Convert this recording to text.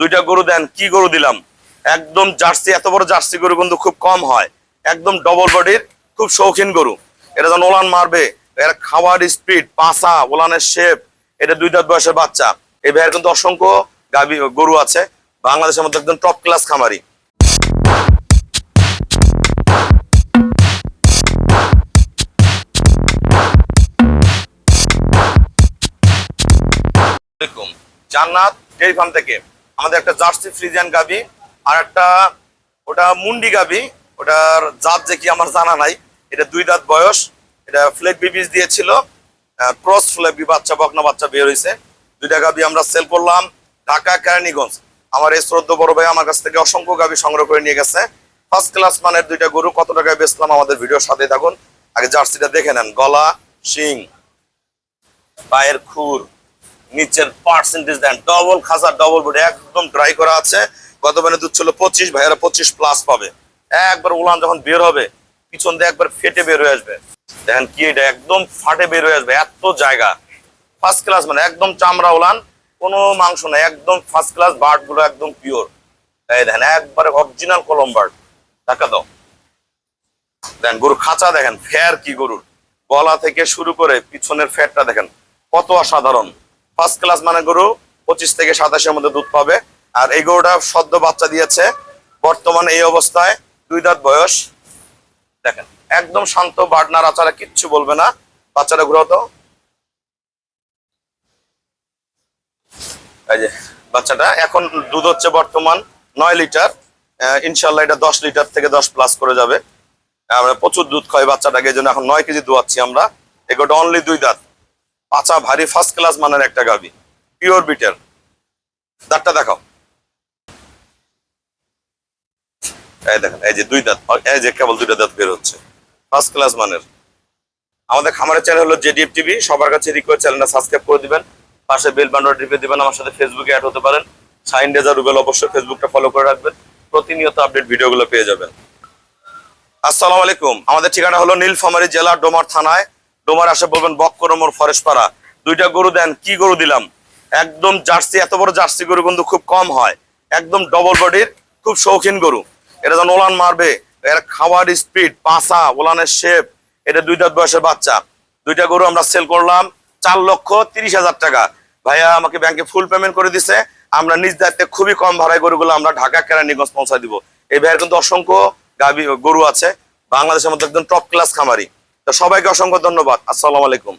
দুইটা গরু দেন, কি গরু দিলাম। একদম জার্সি, এত বড় জার্সি গরু কিন্তু খুব কম হয়। একদম ডবল বডির, খুব শৌখিন গরু। এটা যখন ওলান মারবে, এর খাওয়ার স্পিড, পাছা, ওলানের শেপ, এটা 2 দাঁত বয়সের বাচ্চা। এই ভাইয়ের কিন্তু অসংখ্য গাভী গরু আছে, বাংলাদেশের মধ্যে একদম টপ ক্লাস খামারি। জান্নাত ডেইরি ফার্ম থেকে আমাদের একটা জার্সি ফ্রিজিয়ান গাভী, আর একটা ওটা মুন্ডি গাভী। ওটার জাত যে কি আমার জানা নাই। এটা 2 দাঁত বয়স। এটা ফ্লেক বিবিস দিয়েছিল, ক্রস ফ্লেক বাচ্চা, বকনা বাচ্চা বের হয়েছে। 2টা গাভী আমরা সেল করলাম ঢাকা কেরানীগঞ্জ। আমার এই শ্রদ্ধা বড় ভাই আমার কাছ থেকে অসংখ্য গাভী সংগ্রহ করে নিয়ে গেছে। ফার্স্ট ক্লাস মানের 2টা গরু। কত টাকায় বেচলাম আমাদের ভিডিওর সাথে থাকুন। আগে জার্সিটা দেখে নেন। গলা, শিং, পায়ের খুর, নিচের পার্সেন্টেজ দেন, ডবল খাসা, ডবল বডি, একদম ড্রাই করা আছে। গত মানে দুধ ছিল 25, ভাইয়েরা 25 প্লাস পাবে। একবার উলান যখন বের হবে, পিছন দিয়ে একবার ফেটে বের হয়ে আসবে। দেখেন কি এটা, একদম ফাটে বের হয়ে আসবে, এত জায়গা। ফার্স্ট ক্লাস মানে একদম চামড়া উলান, কোনো মাংস নাই, একদম ফার্স্ট ক্লাস। বার্ড গুলো একদম পিওর। এই দেখেন একবারে অরিজিনাল কলম বার্ড। টাকা দাও। দেখেন গরুর খাঁচা দেখেন, ফেয়ার কি গরুর। গলা থেকে শুরু করে পিছনের ফ্যাটটা দেখেন কত অসাধারণ। ফার্স্ট ক্লাস মানে গরু 25 থেকে 27-এর মধ্যে দুধ পাবে। আর এই গরুটা সদ্য বাচ্চা দিয়েছে, বর্তমানে এই অবস্থায় 2 দাঁত বয়স। দেখেন একদম শান্ত, বাড়না রাচারা কিচ্ছু বলবে না। বাচ্চাটা ঘুরাও তো। এই যে বাচ্চাটা এখন দুধ হচ্ছে বর্তমান 9 লিটার। ইনশাল্লাহ এটা 10 লিটার থেকে 10 প্লাস করে যাবে। আমরা প্রচুর দুধ খাই বাচ্চাটাকে, এই জন্য এখন 9 কেজি দুয়াচ্ছি আমরা। এগুলোটা অনলি 2 দাঁত, পাঁচা ভারী, ফার্স্ট ক্লাস মানের একটা গাভী, পিওর বিটের। দাঁতটা দেখাও। এই দেখেন, এই যে 2 দাঁত, এই যে কেবল 2টা দাঁত বের হচ্ছে, ফার্স্ট ক্লাস মানের। আমাদের খামারের চ্যানেল হলো জেডিএফ টিভি। সবার কাছে রিকোয়েস্ট, চ্যানেলটা সাবস্ক্রাইব করে দিবেন, পাশে বেল বাটনটা টিপে দিবেন। আমার সাথে ফেসবুকে অ্যাড হতে পারেন। শাহিন রেজা রুবেল, অবশ্যই ফেসবুকটা ফলো করে রাখবেন, প্রতিনিয়ত আপডেট ভিডিওগুলো পেয়ে যাবেন। আসসালামু আলাইকুম। আমাদের ঠিকানা হলো নীলফামারী জেলা, ডোমার থানায়। ডোমার আসে বলবেন বক্করমোর ফরেস্টপাড়া। 2টা গরু দেন, কি গরু দিলাম। একদম জার্সি, এত বড় জার্সি গরু কিন্তু খুব কম হয়। একদম ডবল বডির, খুব শৌখিন গরু। এটা যখন ওলান মারবে, এর খাওয়ার স্পিড, পাছা, ওলানের শেপ, এটা 2 দাঁত বয়সের বাচ্চা। 2টা গরু আমরা সেল করলাম 4,30,000 টাকা। ভাইয়া আমাকে ব্যাংকে ফুল পেমেন্ট করে দিছে। আমরা নিজ দায়িত্বে খুবই কম ভাড়ায় গরুগুলো আমরা ঢাকা কেরানীগঞ্জ পৌঁছায় দিব। এই ভাইয়ের কিন্তু অসংখ্য গরু আছে, বাংলাদেশের মধ্যে একদম টপ ক্লাস খামারি। তো সবাইকে অসংখ্য ধন্যবাদ। আসসালামু আলাইকুম।